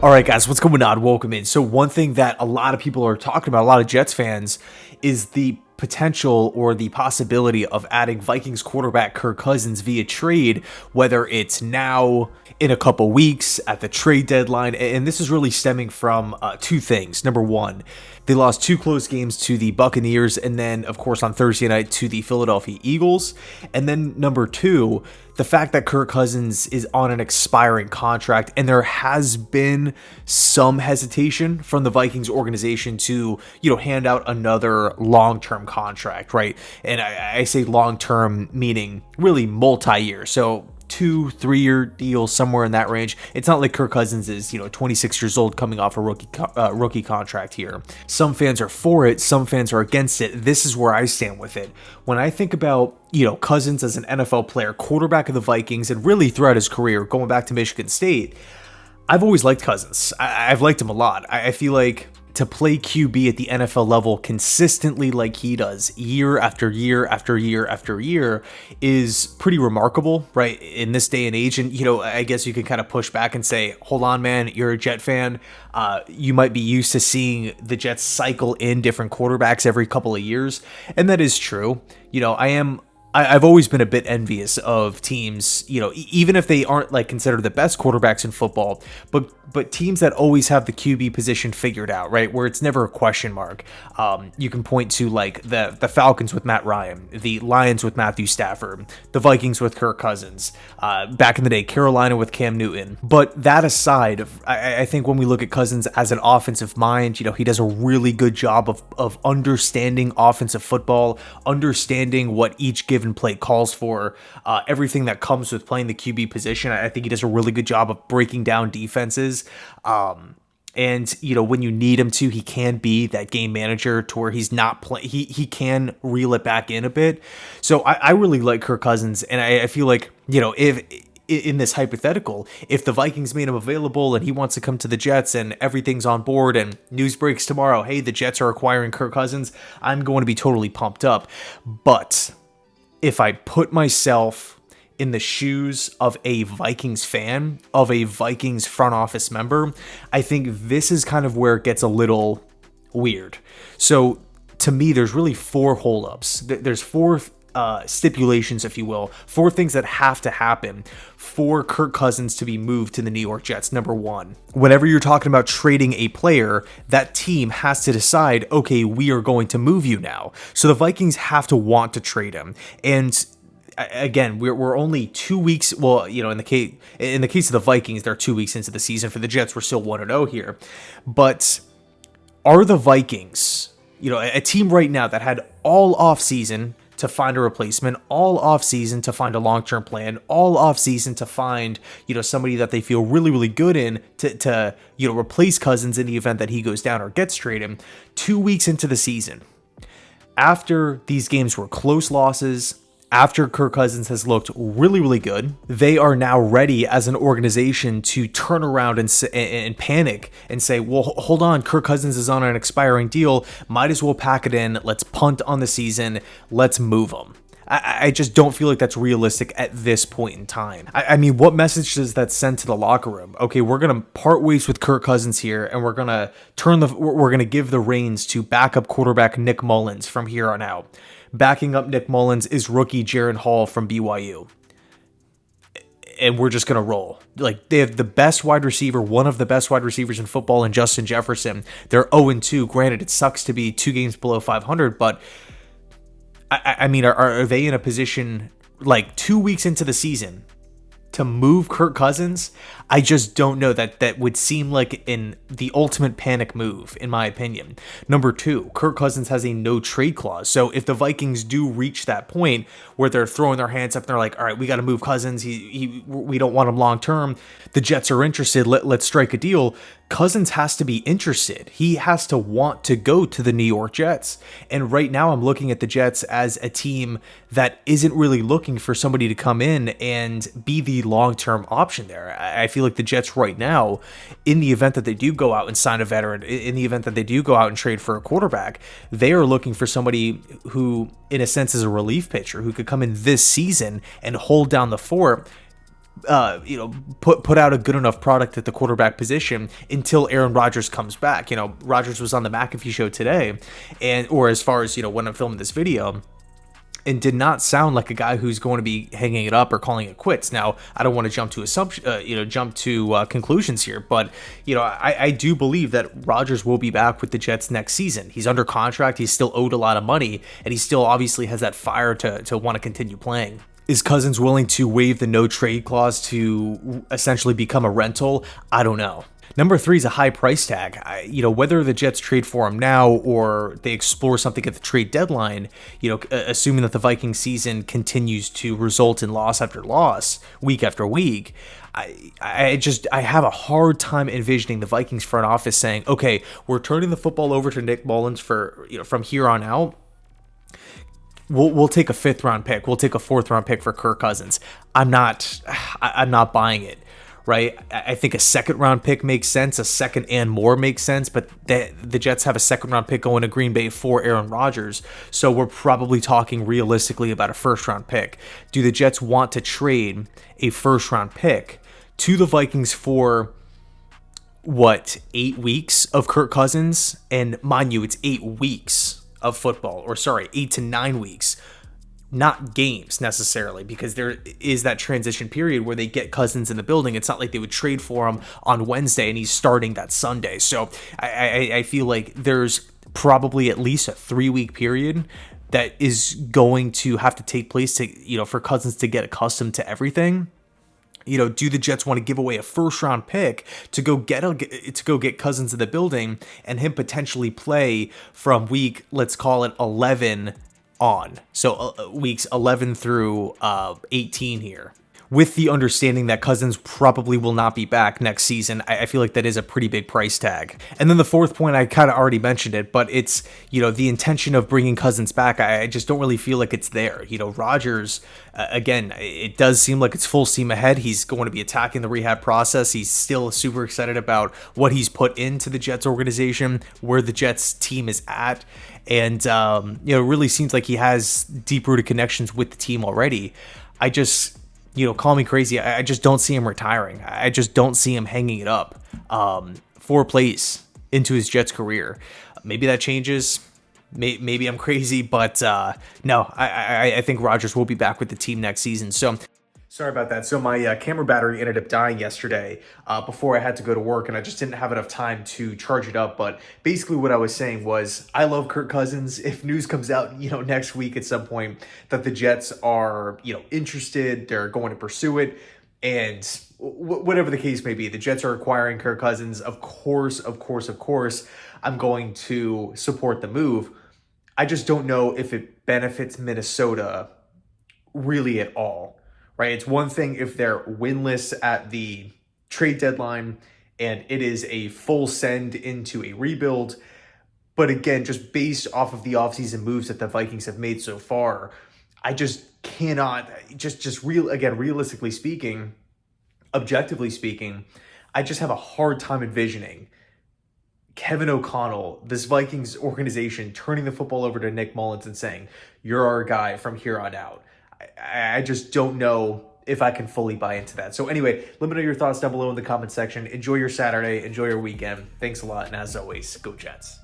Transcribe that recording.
All right, guys, what's going on? Welcome in. So one thing that a lot of people are talking about, a lot of Jets fans, is the potential or the possibility of adding Vikings quarterback Kirk Cousins via trade, whether it's now, in a couple weeks, at the trade deadline. And this is really stemming from two things. Number one, they lost two close games to the Buccaneers, and then, of course, on Thursday night to the Philadelphia Eagles. And then number two, the fact that Kirk Cousins is on an expiring contract, and there has been some hesitation from the Vikings organization to, hand out another long-term contract, right? And I say long-term meaning really multi-year. So 2-3 year deal, somewhere in that range. It's not like Kirk Cousins is 26 years old coming off a rookie contract here. Some fans are for it, some fans are against it. This is where I stand with it. When I think about Cousins as an NFL player, quarterback of the Vikings, and really throughout his career, going back to Michigan State, I've always liked Cousins. I've liked him a lot. I feel like to play QB at the NFL level consistently like he does year after year after year after year is pretty remarkable, right, in this day and age. And, I guess you can kind of push back and say, hold on, man, you're a Jet fan. You might be used to seeing the Jets cycle in different quarterbacks every couple of years. And that is true. I've always been a bit envious of teams, even if they aren't like considered the best quarterbacks in football, but teams that always have the QB position figured out, right? Where it's never a question mark. You can point to like the Falcons with Matt Ryan, the Lions with Matthew Stafford, the Vikings with Kirk Cousins, back in the day, Carolina with Cam Newton. But that aside, I think when we look at Cousins as an offensive mind, he does a really good job of understanding offensive football, understanding what each given play calls for, everything that comes with playing the QB position. I think he does a really good job of breaking down defenses. And when you need him to, he can be that game manager to where he's not play. He can reel it back in a bit. So I really like Kirk Cousins, and I feel like if in this hypothetical, if the Vikings made him available and he wants to come to the Jets and everything's on board and news breaks tomorrow, hey, the Jets are acquiring Kirk Cousins, I'm going to be totally pumped up. But if I put myself in the shoes of a Vikings fan, of a Vikings front office member, I think this is kind of where it gets a little weird. So to me, there's really four holdups. There's four stipulations, if you will, four things that have to happen for Kirk Cousins to be moved to the New York Jets. Number one, whenever you're talking about trading a player, that team has to decide, okay, we are going to move you now. So the Vikings have to want to trade him. And again, we're only 2 weeks. Well, in the case of the Vikings, they're 2 weeks into the season. For the Jets, we're still 1-0 here. But are the Vikings, a team right now that had all offseason to find a replacement, all offseason to find a long-term plan, all offseason to find, somebody that they feel really, really good in to replace Cousins in the event that he goes down or gets traded, 2 weeks into the season, after these games were close losses, after Kirk Cousins has looked really, really good, they are now ready as an organization to turn around and panic and say, well, hold on, Kirk Cousins is on an expiring deal. Might as well pack it in. Let's punt on the season. Let's move him. I just don't feel like that's realistic at this point in time. I mean, what message does that send to the locker room? Okay, we're going to part ways with Kirk Cousins here, and we're going to give the reins to backup quarterback Nick Mullins from here on out. Backing up Nick Mullins is rookie Jaron Hall from BYU. And we're just going to roll. Like, they have the best wide receiver, one of the best wide receivers in football, in Justin Jefferson. They're 0-2. Granted, it sucks to be 2 games below 500, but I mean, are they in a position, like 2 weeks into the season, to move Kirk Cousins? I just don't know. That would seem like the ultimate panic move, in my opinion. Number two, Kirk Cousins has a no trade clause. So if the Vikings do reach that point where they're throwing their hands up and they're like, all right, we got to move Cousins. We don't want him long term. The Jets are interested. Let's strike a deal. Cousins has to be interested. He has to want to go to the New York Jets. And right now I'm looking at the Jets as a team that isn't really looking for somebody to come in and be the long-term option there. I feel like the Jets right now, in the event that they do go out and sign a veteran, in the event that they do go out and trade for a quarterback, they are looking for somebody who, in a sense, is a relief pitcher who could come in this season and hold down the fort. put out a good enough product at the quarterback position until Aaron Rodgers comes back. Rodgers was on the McAfee show today, or as far as when I'm filming this video, and did not sound like a guy who's going to be hanging it up or calling it quits. Now, I don't want to jump to conclusions here, but I do believe that Rodgers will be back with the Jets next season. He's under contract. He's still owed a lot of money, and he still obviously has that fire to want to continue playing. Is Cousins willing to waive the no trade clause to essentially become a rental? I don't know. Number 3 is a high price tag. Whether the Jets trade for him now or they explore something at the trade deadline, assuming that the Viking season continues to result in loss after loss, week after week, I have a hard time envisioning the Vikings front office saying, okay, we're turning the football over to Nick Mullins for, from here on out. We'll take a 5th round pick. We'll take a 4th round pick for Kirk Cousins. I'm not buying it. Right, I think a 2nd round pick makes sense. A 2nd and more makes sense, but the Jets have a 2nd round pick going to Green Bay for Aaron Rodgers, so we're probably talking realistically about a 1st round pick. Do the Jets want to trade a 1st round pick to the Vikings for 8 weeks of Kirk Cousins? And mind you, it's 8 weeks of football, 8 to 9 weeks. Not games necessarily, because there is that transition period where they get Cousins in the building. It's not like they would trade for him on Wednesday and he's starting that Sunday. So I feel like there's probably at least a 3-week period that is going to have to take place to, for Cousins to get accustomed to everything. Do the Jets want to give away a 1st round pick to go get Cousins in the building and him potentially play from week, let's call it 11 on? So weeks 11 through 18 here, with the understanding that Cousins probably will not be back next season. I feel like that is a pretty big price tag. And then the 4th point, I kind of already mentioned it, but it's, the intention of bringing Cousins back. I just don't really feel like it's there. Rodgers, again, it does seem like it's full steam ahead. He's going to be attacking the rehab process. He's still super excited about what he's put into the Jets organization, where the Jets team is at. And, it really seems like he has deep-rooted connections with the team already. I just, call me crazy, I just don't see him retiring. I just don't see him hanging it up 4 plays into his Jets career. Maybe that changes. Maybe I'm crazy, but no, I think Rodgers will be back with the team next season. So sorry about that. So my camera battery ended up dying yesterday before I had to go to work, and I just didn't have enough time to charge it up. But basically what I was saying was, I love Kirk Cousins. If news comes out, next week at some point that the Jets are, interested, they're going to pursue it, and whatever the case may be, the Jets are acquiring Kirk Cousins. Of course, I'm going to support the move. I just don't know if it benefits Minnesota really at all. Right, it's one thing if they're winless at the trade deadline and it is a full send into a rebuild. But again, just based off of the offseason moves that the Vikings have made so far, I just cannot, realistically speaking, objectively speaking, I just have a hard time envisioning Kevin O'Connell, this Vikings organization, turning the football over to Nick Mullins and saying, "You're our guy from here on out." I just don't know if I can fully buy into that. So anyway, let me know your thoughts down below in the comment section. Enjoy your Saturday. Enjoy your weekend. Thanks a lot. And as always, go Jets.